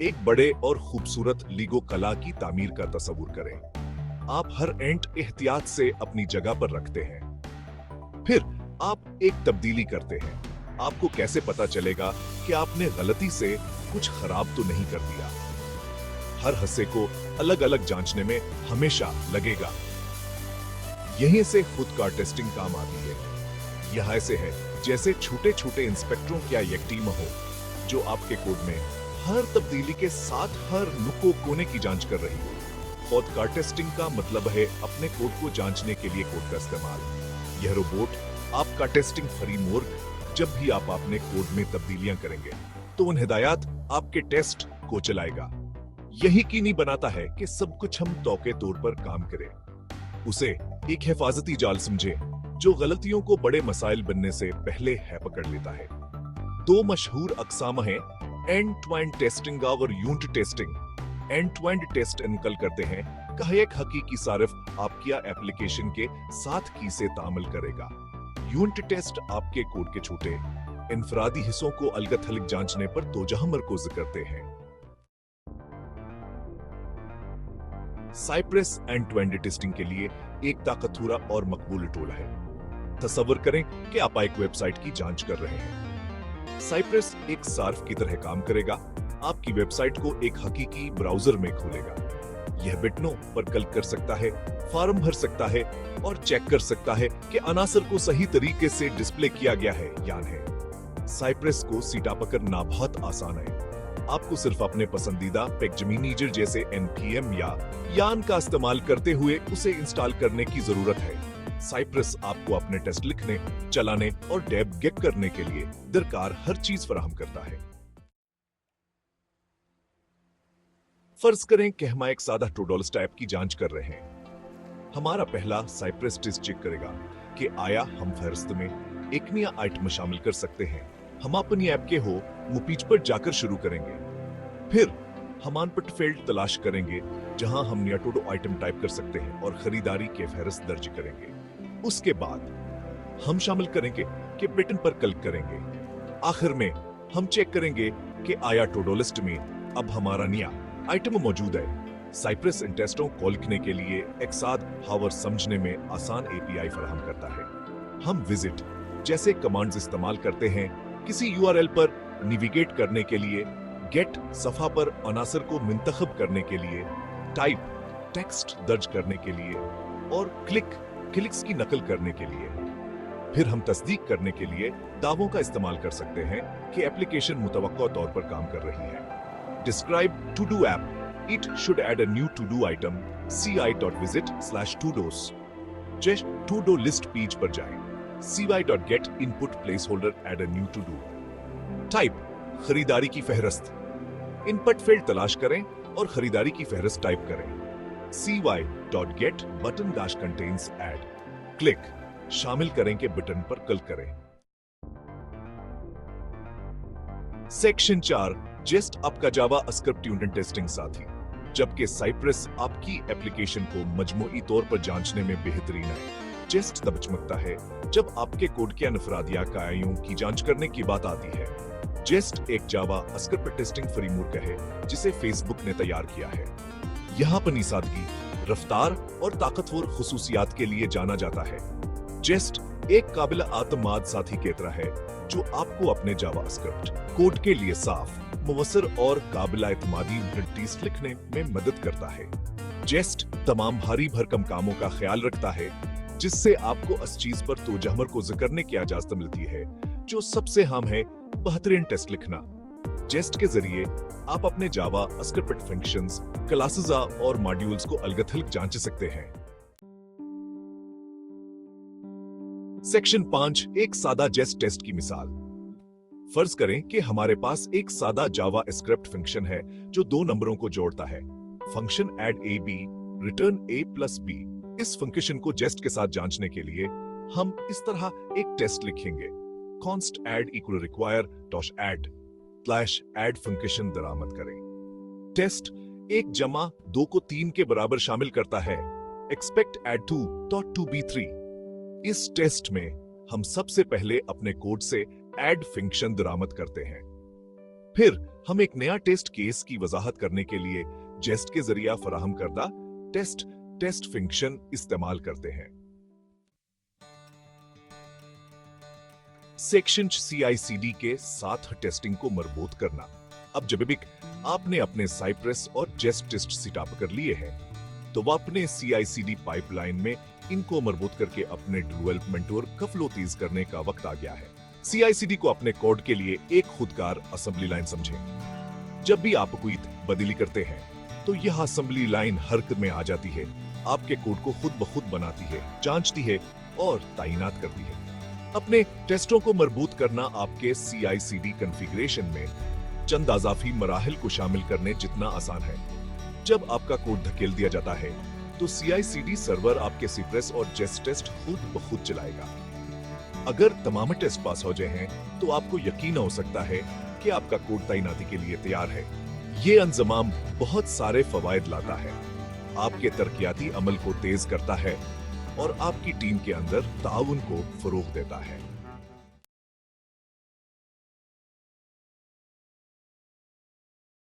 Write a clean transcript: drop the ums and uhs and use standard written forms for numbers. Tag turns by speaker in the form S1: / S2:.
S1: एक बड़े और खूबसूरत लीगो कला की तामीर का तस्वुर करें। आप हर एंट एहतियात से अपनी जगह पर रखते हैं। फिर आप एक तब्दीली करते हैं। आपको कैसे पता चलेगा कि आपने गलती से कुछ खराब तो नहीं कर दिया? हर हिस्से को अलग अलग जांचने में हमेशा लगेगा। यहीं से खुद का टेस्टिंग काम आती है। यह ऐसे है जैसे छोटे छोटे इंस्पेक्टरों की एक टीम हो जो आपके कोड में हर तब्दीली के साथ हर नुक्को कोने की जांच कर रही हो। खुद का टेस्टिंग का मतलब है अपने कोड को जांचने के लिए कोड का इस्तेमाल। यह रोबोट आपका टेस्टिंग फ्रेमवर्क, जब भी आप अपने कोड में तब्दीलियां करेंगे तो उन हिदायत आपके टेस्ट को चलाएगा। यही यकीनी बनाता है कि सब कुछ हम तौके तौर पर काम करे। उसे एक हिफाजती जाल समझे जो गलतियों को बड़े मसाइल बनने से पहले है पकड़ लेता है। दो मशहूर अकसाम हैं एंड टू एंड टेस्टिंग और unit testing. End to end test इनकल करते हैं कहा एक हकीकी सारिफ आपकी एप्लीकेशन के साथ की से तामल करेगा। यूनिट टेस्ट आपके कोड के छोटे इनफरादी हिस्सों को अलग थलग जांचने पर तोजह मरकूज करते हैं। Cypress end to end testing के लिए एक ताकतवर और मकबूल टूल है। तस्वर करें कि आप एक वेबसाइट की जांच कर रहे हैं। साइप्रेस एक सार्फ की तरह काम करेगा। आपकी वेबसाइट को एक हकीकी ब्राउजर में खोलेगा। यह बटनों पर क्लिक कर सकता है, फॉर्म भर सकता है और चेक कर सकता है कि अनासर को सही तरीके से डिस्प्ले किया गया है या नहीं। साइप्रेस को सीटा पकड़ना बहुत आसान है। आपको सिर्फ अपने पसंदीदा पैकेज मैनेजर जैसे npm या यान का इस्तेमाल करते हुए उसे इंस्टॉल करने की जरूरत है। साइप्रेस आपको अपने टेस्ट लिखने, चलाने और डेबग करने के लिए दरकार हर चीज फराहम करता है। फर्ज करें कि हम एक सादा टूडोल्स टाइप की जांच कर रहे हैं। हमारा पहला साइप्रेस टेस्ट चेक करेगा कि आया हम फहरिस्त में एक नया आइटम शामिल कर सकते हैं। हम अपनी ऐप के हो मुपीज पर जाकर शुरू करेंगे। फिर हम अनपट फील्ड तलाश करेंगे जहां हम नया टूडो आइटम टाइप कर सकते हैं और खरीदारी के फहरिस्त दर्ज करेंगे। उसके बाद हम शामिल करेंगे कि बटन पर क्लिक करेंगे। आखिर में हम चेक करेंगे कि आया टूडो लिस्ट में अब हमारा नया आइटम मौजूद है। साइप्रेस इन टेस्टों को लिखने के लिए एक साथ हावर समझने में आसान एपीआई फराहम करता है। हम विजिट जैसे कमांड्स इस्तेमाल करते हैं किसी यूआरएल पर नेविगेट करने के लिए, गेट सफा पर अनासर को मुंतखब करने के लिए, टाइप टेक्स्ट दर्ज करने के लिए और क्लिक्स की नकल करने के लिए। फिर हम तस्दीक करने के लिए दावों का इस्तेमाल कर सकते हैं कि एप्लीकेशन मुतवक्का तौर पर काम कर रही है। Describe to-do app. It should add a new to-do item. ci.visit/todos. Just to-do list page पर जाएं। cy.get input placeholder add a new to-do. Type खरीदारी की फहरिस्त। इनपुट फील्ड तलाश करें और खरीदारी की फहरिस्त टाइप करें। cy.get button dash contains add. Click शामिल करें के बटन पर क्लिक करें। सेक्शन 4 जेस्ट आपका जावा स्क्रिप्ट यूनिट टेस्टिंग साथी, जबकि साइप्रेस आपकी एप्लीकेशन को मजमूई तौर पर जांचने में बेहतरीन है। जेस्ट तब चमकता है जब आपके कोड के अनफरादिया कायों की जांच करने की बात आती है। जेस्ट एक जावा स्क्रिप्ट टेस्टिंग फ्रेमवर्क है जिसे फेसबुक ने तैयार किया है। यह अपनी सादगी, रफ्तार और ताकतवर खुसूसियात के लिए जाना जाता है। जेस्ट एक काबिल आतमाद साथी की तरह है जो आपको अपने जावा स्क्रिप्ट कोड के लिए साफ, मुवस्सर और काबिल एतमादी टेस्ट लिखने में मदद करता है। जेस्ट तमाम भारी भरकम कामों का ख्याल रखता है जिससे आपको इस चीज पर तोजह मरकूज करने की इजाजत मिलती है जो सबसे अहम है, बेहतरीन टेस्ट लिखना। जेस्ट के जरिए आप अपने जावा स्क्रिप्ट फंक्शंस, क्लासेस और मॉड्यूल्स को अलग-थलग जांच सकते हैं। सेक्शन 5 एक सादा जेस्ट टेस्ट की मिसाल। फर्ज करें कि हमारे पास एक सादा जावा स्क्रिप्ट फंक्शन है जो दो नंबरों को जोड़ता है। Function add a b return a plus b. इस फंक्शन को जेस्ट के साथ जांचने के लिए हम इस तरह एक टेस्ट लिखेंगे। const add equal require dot add slash add function दरामद करें। टेस्ट 1 जमा 2 को 3 के बराबर शामिल करता है। expect add 2 dot to be 3। इस टेस्ट में हम सबसे पहले अपने कोड से ऐड फंक्शन दरामद करते हैं। फिर हम एक नया टेस्ट केस की वजाहत करने के लिए जेस्ट के जरिए फराहम करदा टेस्ट फंक्शन इस्तेमाल करते हैं। सेक्शन CI/CD के साथ टेस्टिंग को मरबूत करना। अब जब भी आपने अपने साइप्रेस और जेस्ट टेस्ट सेटअप कर लिए हैं, तो वह अपने CI/CD पाइपलाइन में इनको मरबूत करके अपने डेवलपमेंट और कफलोतीज करने का वक्त आ गया है। CI/CD को अपने कोड के लिए एक खुदकार असेंबली लाइन समझें। जब भी आप कोई बदली करते हैं, तो यह असेंबली लाइन हरकत में आ जाती है, आपके कोड को खुद ब खुद बनाती है, जांचती है और तैनात करती है। अपने टेस्टों को मरबूत करना आपके CI/CD कॉन्फ़िगरेशन में चंद अज़ाफ़ी मराहिल को शामिल करने जितना आसान है। जब आपका कोड धकेल दिया जाता है, तो CI/CD सर्वर आपके सीप्रेस और जेस्ट टेस्ट खुद ब खुद चलाएगा। अगर तमाम टेस्ट पास हो जाए हैं, तो आपको यकीन हो सकता है कि आपका कोड तैनाती के लिए तैयार है। ये अंजमाम बहुत सारे फवायद लाता है, आपके तरक्याती अमल को तेज करता है और आपकी टीम के अंदर ताउन को फरोग देता है।